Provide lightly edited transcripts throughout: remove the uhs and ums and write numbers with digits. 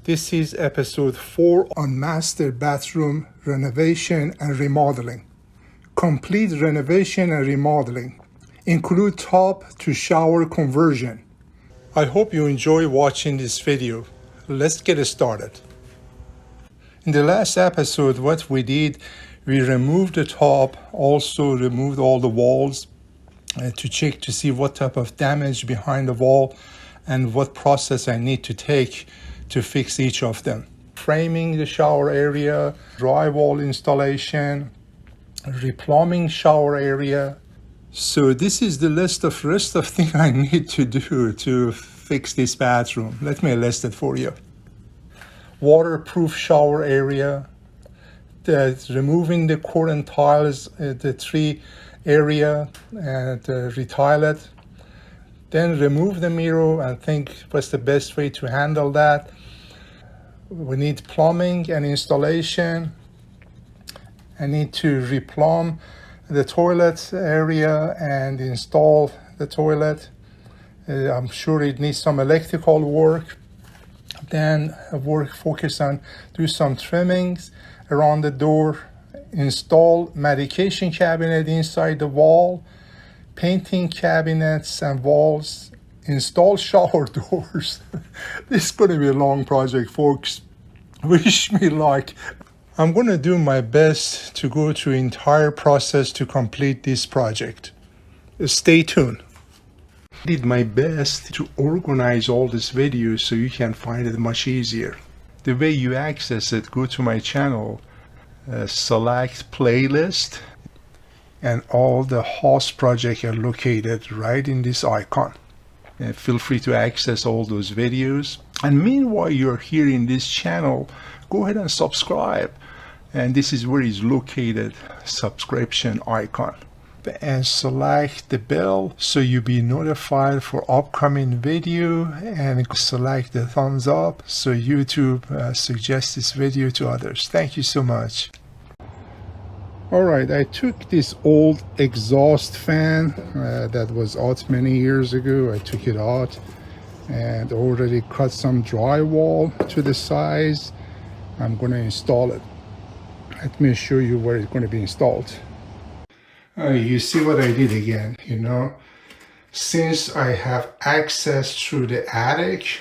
This is episode 4 on master bathroom renovation and remodeling. Complete renovation and remodeling. Include tub to shower conversion. I hope you enjoy watching this video. Let's get started. In the last episode, what we did, we removed the top, also removed all the walls to check to see what type of damage behind the wall and what process I need to take to fix each of them. Framing the shower area, drywall installation, replumbing shower area. So this is the rest of things I need to do to fix this bathroom. Let me list it for you. Waterproof shower area, removing the current tiles, the tree area, and retile it. Then remove the mirror and think what's the best way to handle that. We need plumbing and installation. I need to replumb the toilet area and install the toilet. I'm sure it needs some electrical work. Then focus on do some trimmings around the door, install medication cabinet inside the wall, painting cabinets and walls, install shower doors. This is going to be a long project, folks. Wish me luck. I'm going to do my best to go through the entire process to complete this project. Stay tuned. I did my best to organize all these videos so you can find it much easier. The way you access it, go to my channel, select playlist, and all the host projects are located right in this icon. Feel free to access all those videos. And meanwhile you're here in this channel, go ahead and subscribe. And this is where it's located, subscription icon. And select the bell so you'll be notified for upcoming video, and select the thumbs up so YouTube suggests this video to others. Thank you so much. Alright, I took this old exhaust fan that was out many years ago. I took it out and already cut some drywall to the size. I'm going to install it. Let me show you where it's going to be installed. You see what I did again, since I have access through the attic,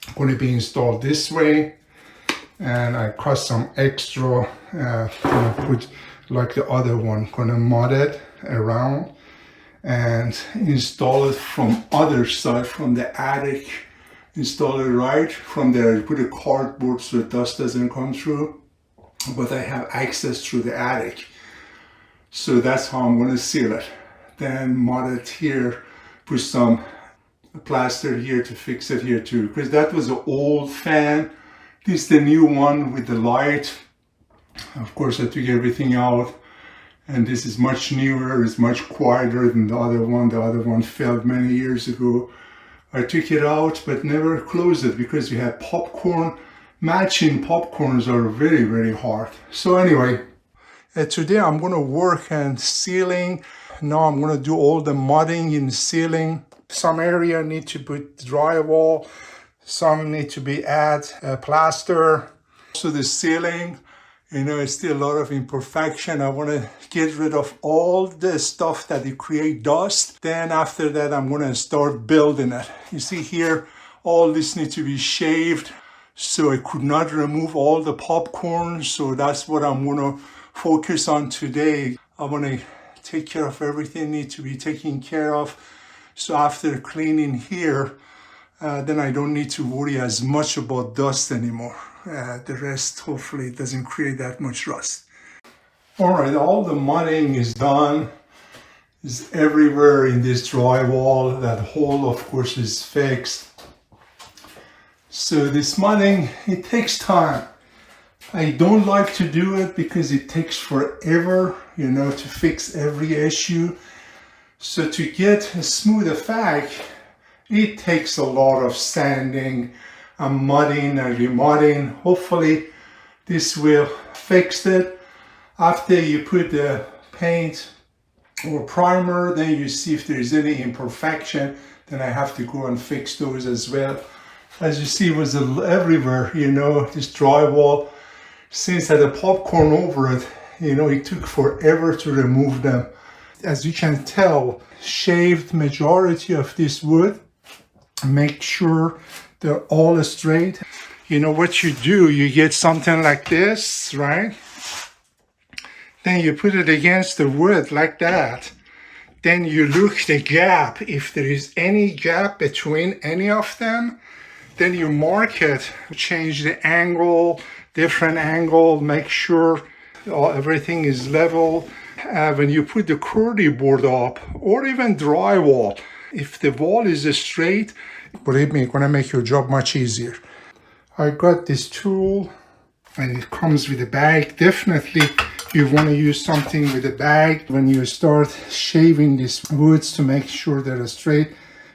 I'm going to be installed this way, and I cut some extra, going to put like the other one, going to mod it around and install it from other side, from the attic, install it right from there. I put a cardboard so dust doesn't come through, but I have access through the attic. So that's how I'm going to seal it. Then mod it here, put some plaster here to fix it here too. Because that was an old fan. This is the new one with the light. Of course I took everything out. And this is much newer, it's much quieter than the other one. The other one failed many years ago. I took it out but never closed it because we had popcorn. Matching popcorns are very, very hard. So anyway, today I'm going to work on sealing. Now I'm going to do all the mudding in sealing. Some area need to put drywall. Some need to be add plaster. So the sealing, it's still a lot of imperfection. I want to get rid of all the stuff that it create dust. Then after that, I'm going to start building it. You see here, all this needs to be shaved. So I could not remove all the popcorn. So that's what I'm going to focus on today. I want to take care of everything need to be taken care of. So after cleaning here, then I don't need to worry as much about dust anymore. The rest hopefully doesn't create that much rust. Alright, all the mudding is done. It's everywhere in this drywall. That hole of course is fixed. So this mudding, it takes time. I don't like to do it because it takes forever, to fix every issue. So to get a smooth effect, it takes a lot of sanding and mudding and remudding. Hopefully this will fix it. After you put the paint or primer, then you see if there is any imperfection, then I have to go and fix those as well. As you see, it was everywhere, you know, this drywall. Since I had a popcorn over it, you know, it took forever to remove them. As you can tell, shaved majority of this wood. Make sure they're all straight. You know what you do, you get something like this, right? Then you put it against the wood like that. Then you look the gap. If there is any gap between any of them, then you mark it, change the angle, different angle, make sure everything is level. When you put the Kerdi-board up, or even drywall, if the wall is straight, believe me, it's gonna make your job much easier. I got this tool, and it comes with a bag. Definitely, you want to use something with a bag when you start shaving these woods to make sure they're straight.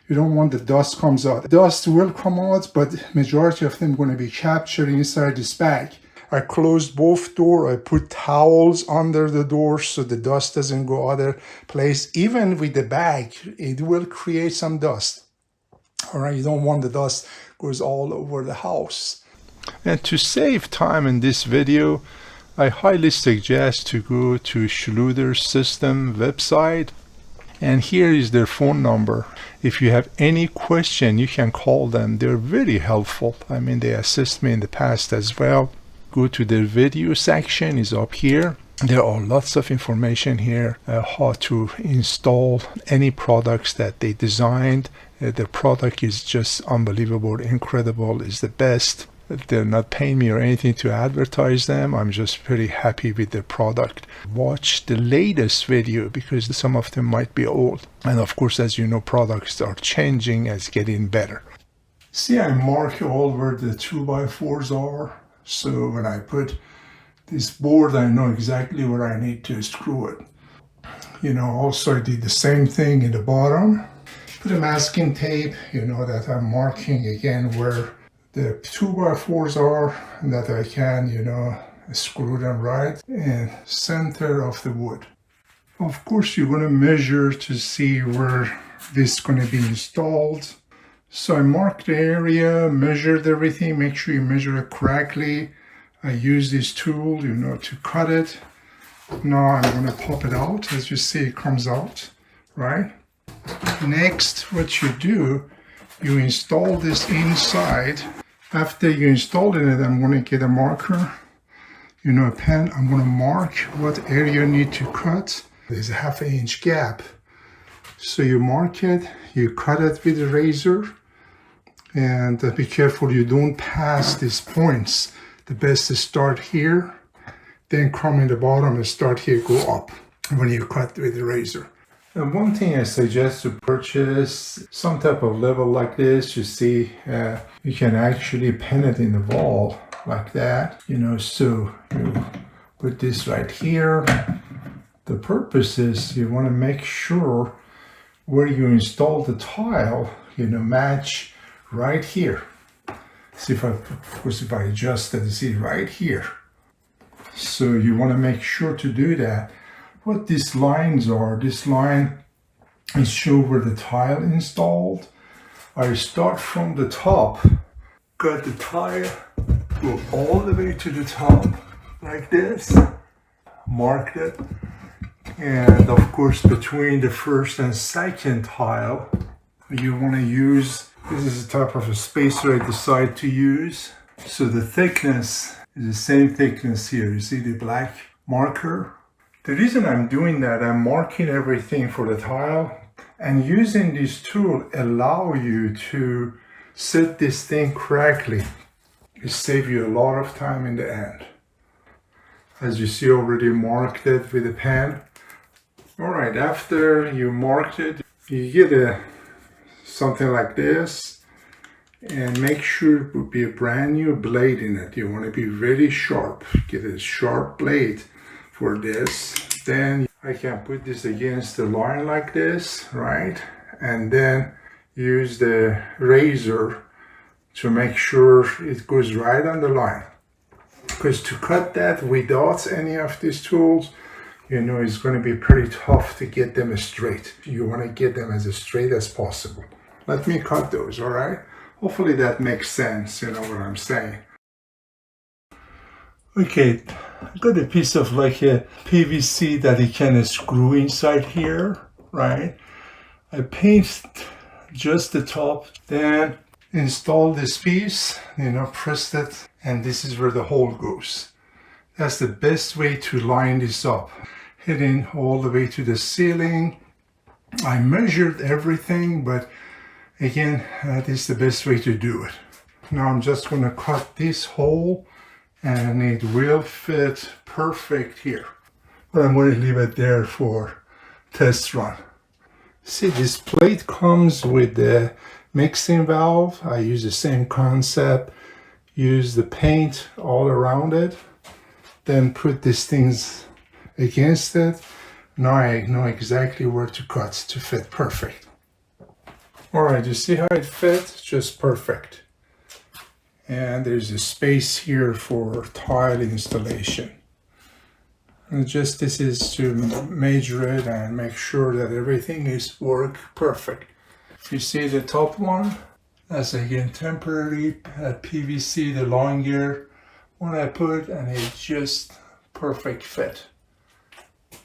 You don't want the dust comes out. Dust will come out, but majority of them going to be captured inside this bag. I closed both doors. I put towels under the door so the dust doesn't go other place. Even with the bag, it will create some dust. All right, you don't want the dust goes all over the house. And to save time in this video, I highly suggest to go to Schluter System website, and here is their phone number. If you have any question, you can call them. They're very helpful. I mean, they assist me in the past as well. Go to their video section, is up here. There are lots of information here, how to install any products that they designed. The product is just unbelievable, incredible, is the best. They're not paying me or anything to advertise them. I'm just pretty happy with the product. Watch the latest video because some of them might be old. And of course, as you know, products are changing as getting better. See, I mark all where the 2x4s are. So when I put this board, I know exactly where I need to screw it. You know, also I did the same thing in the bottom. Put a masking tape, you know, that I'm marking again where the 2x4s are, and that I can, you know, screw them right in center of the wood. Of course, you're going to measure to see where this is going to be installed. So I marked the area, measured everything, make sure you measure it correctly. I use this tool, you know, to cut it. Now I'm going to pop it out. As you see, it comes out, right? Next, what you do, you install this inside. After you install it, I'm going to get a marker, you know, a pen. I'm going to mark what area you need to cut. There's a 1/2 inch gap. So you mark it, you cut it with a razor, and be careful you don't pass these points. The best is start here, then come in the bottom and start here, go up when you cut with the razor. And one thing I suggest to purchase some type of level like this. You see, you can actually pin it in the wall like that, you know, so you put this right here. The purpose is you want to make sure where you install the tile, you know, match right here. See if if I adjust it, see right here. So you want to make sure to do that. What these lines are, this line is show where the tile installed. I start from the top, cut the tile, go all the way to the top like this, mark it, and of course between the first and second tile, you want to use, this is the type of a spacer I decide to use. So the thickness is the same thickness here. You see the black marker? The reason I'm doing that, I'm marking everything for the tile, and using this tool allow you to set this thing correctly. It saves you a lot of time in the end. As you see, already marked it with a pen. All right, after you marked it, you get something like this, and make sure it would be a brand new blade in it. You want to be very sharp. Get a sharp blade for this. Then I can put this against the line like this, right? And then use the razor to make sure it goes right on the line. Because to cut that without any of these tools, you know, it's going to be pretty tough to get them straight. You want to get them as straight as possible. Let me cut those, all right? Hopefully that makes sense, you know what I'm saying. Okay, I got a piece of like a PVC that you can screw inside here, right? I paint just the top, then install this piece, you know, press it, and this is where the hole goes. That's the best way to line this up. Heading all the way to the ceiling. I measured everything, but again, that is the best way to do it. Now I'm just going to cut this hole, and it will fit perfect here. But I'm going to leave it there for test run. See, this plate comes with the mixing valve. I use the same concept. Use the paint all around it. Then put these things against it. Now I know exactly where to cut to fit perfect. Alright, you see how it fits? Just perfect. And there's a space here for tile installation. And just this is to measure it and make sure that everything is work perfect. If you see the top one, that's again temporary PVC, the longer one I put, and it's just perfect fit.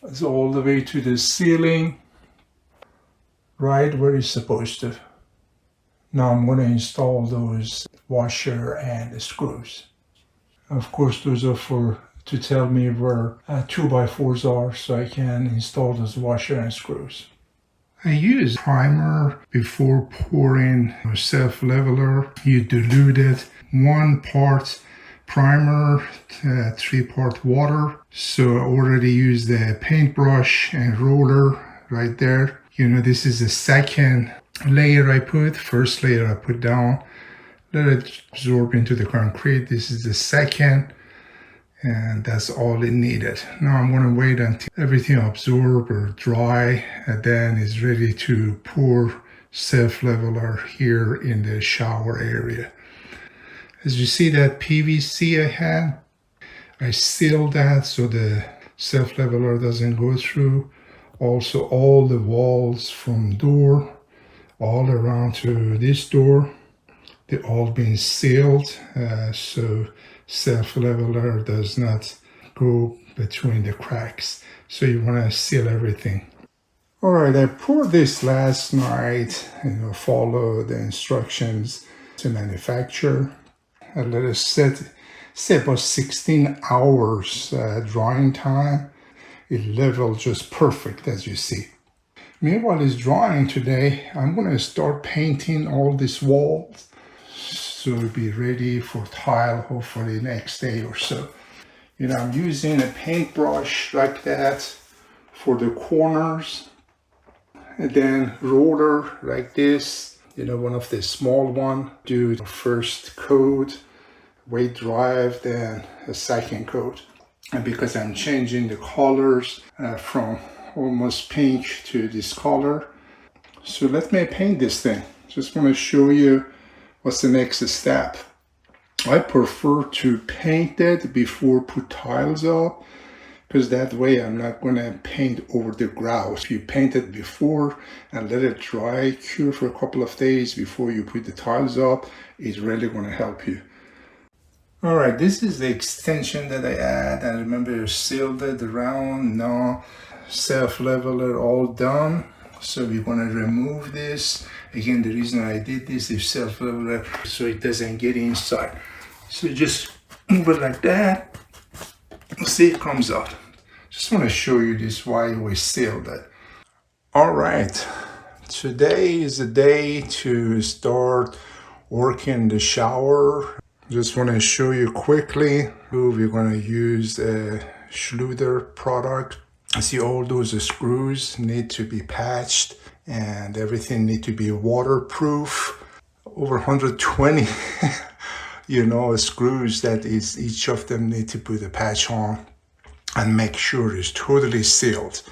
It's all the way to the ceiling, right where it's supposed to. Now I'm going to install those washer and the screws. Of course, those are to tell me where 2x4s are, so I can install those washer and screws. I use primer before pouring a self-leveler. You dilute it, 1 part primer, 3 part water. So I already used the paintbrush and roller right there. You know, this is the second layer I put. First layer I put down, let it absorb into the concrete. This is the second, and that's all it needed. Now I'm going to wait until everything absorb or dry, and then it's ready to pour self-leveler here in the shower area. As you see, that PVC I had, I sealed that so the self-leveler doesn't go through. Also all the walls from door all around to this door, they're all been sealed, so self-leveler does not go between the cracks. So you want to seal everything. Alright, I poured this last night, follow the instructions to manufacture. I let it sit, say about 16 hours drying time. It leveled just perfect, as you see. Meanwhile, it's drying today. I'm going to start painting all these walls, so it'll be ready for tile hopefully next day or so. I'm using a paintbrush like that for the corners, and then roller like this, one of the small one. Do the first coat, wait drive, then a second coat. And because I'm changing the colors from almost pink to this color, so let me paint this thing. Just want to show you what's the next step. I prefer to paint it before put tiles up, because that way I'm not going to paint over the grout. If you paint it before and let it dry, cure for a couple of days before you put the tiles up, it's really going to help you. Alright, this is the extension that I add, and remember I sealed it around. Now self-leveler all done, so we're going to remove this. Again, the reason I did this is self-leveler so it doesn't get inside. So just move it like that. See, it comes out. Just want to show you this why we sealed it. Alright, today is the day to start working the shower. Just want to show you quickly. We're going to use a Schluter product. See, all those screws need to be patched and everything need to be waterproof. Over 120 screws that is, each of them need to put a patch on and make sure it's totally sealed.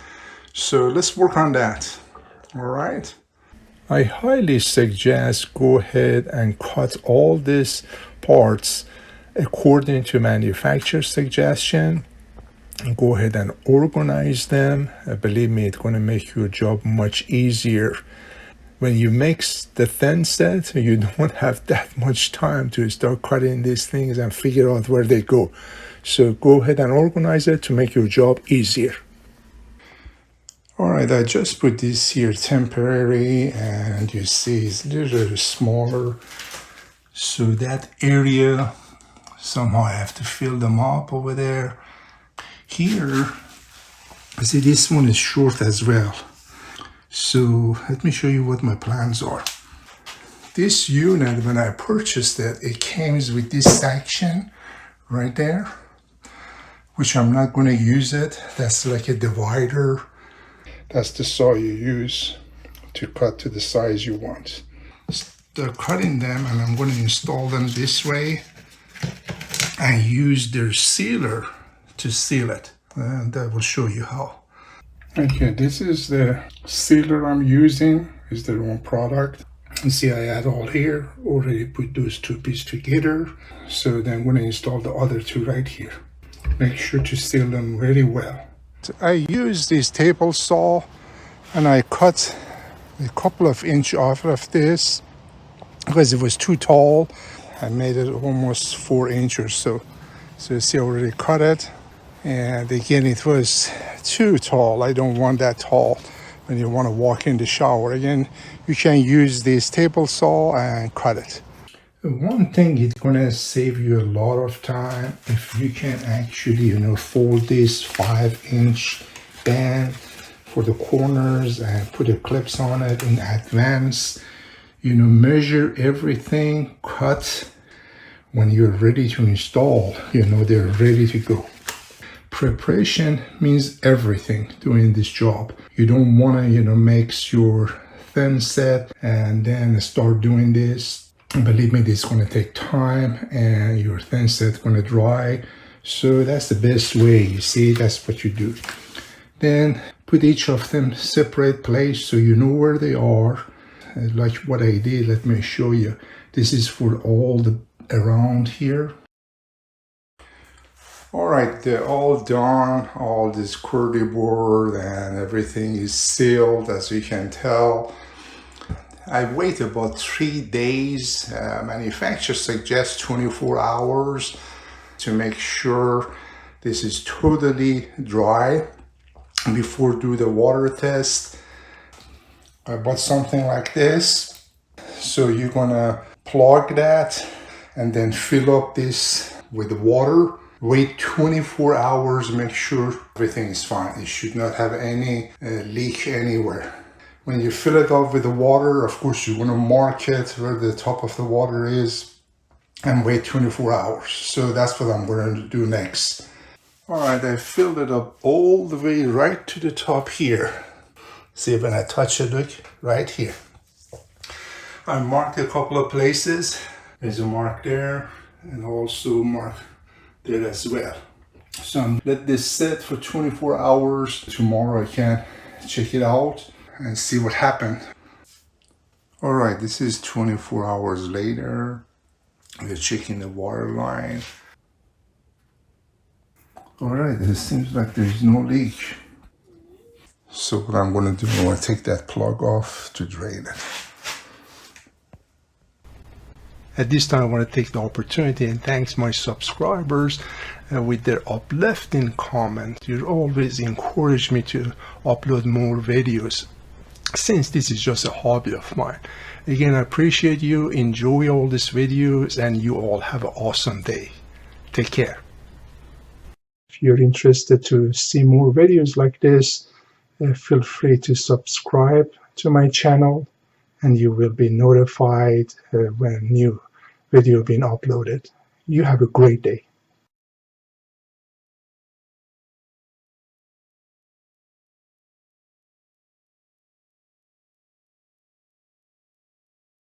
So let's work on that. All right. I highly suggest go ahead and cut all these parts according to manufacturer's suggestion. Go ahead and organize them. Believe me, it's going to make your job much easier. when you mix the thin set, you don't have that much time to start cutting these things and figure out where they go. So go ahead and organize it to make your job easier. All right, I just put this here temporary, and you see it's a little smaller. So that area, somehow I have to fill them up over there. Here, I see this one is short as well. So let me show you what my plans are. This unit, when I purchased it, it came with this section right there, which I'm not going to use it. That's like a divider. That's the saw you use to cut to the size you want. Start cutting them, and I'm going to install them this way and use their sealer to seal it. And I will show you how. Okay, this is the sealer I'm using. It's their own product. You see I add all here, already put those two pieces together. So then I'm going to install the other two right here. Make sure to seal them very well. I use this table saw and I cut a couple of inches off of this because it was too tall. I made it almost 4 inches or so. So you see I already cut it. And again, it was too tall. I don't want that tall when you want to walk in the shower. Again, you can use this table saw and cut it. One thing, it's going to save you a lot of time if you can actually, fold this 5-inch band for the corners and put the clips on it in advance. Measure everything, cut. When you're ready to install, they're ready to go. Preparation means everything doing this job. You don't want to, mix your thin set and then start doing this. Believe me, this is going to take time and your thin set is going to dry. So that's the best way. You see, that's what you do. Then put each of them separate place so you know where they are. Like what I did, let me show you. This is for all the around here. All right, they're all done. All this Kerdi-board and everything is sealed, as you can tell. I wait about 3 days. Manufacturer suggests 24 hours to make sure this is totally dry before do the water test. I bought something like this. So you're gonna plug that and then fill up this with water. Wait 24 hours, make sure everything is fine. It should not have any leak anywhere. When you fill it up with the water, of course, you want to mark it where the top of the water is and wait 24 hours. So that's what I'm going to do next. All right, I filled it up all the way right to the top here. See, when I touch it, look, right here. I marked a couple of places. There's a mark there and also mark there as well. So I'm let this set for 24 hours. Tomorrow I can check it out and see what happened. All right, this is 24 hours later. We're checking the water line. All right, it seems like there's no leak. So what I'm going to do, I'm going to take that plug off to drain it. At this time, I want to take the opportunity and thank my subscribers with their uplifting comments. You always encourage me to upload more videos, since this is just a hobby of mine. Again, I appreciate you. Enjoy all these videos, and you all have an awesome day. Take care. If you're interested to see more videos like this, feel free to subscribe to my channel, and you will be notified when new video being uploaded. You have a great day.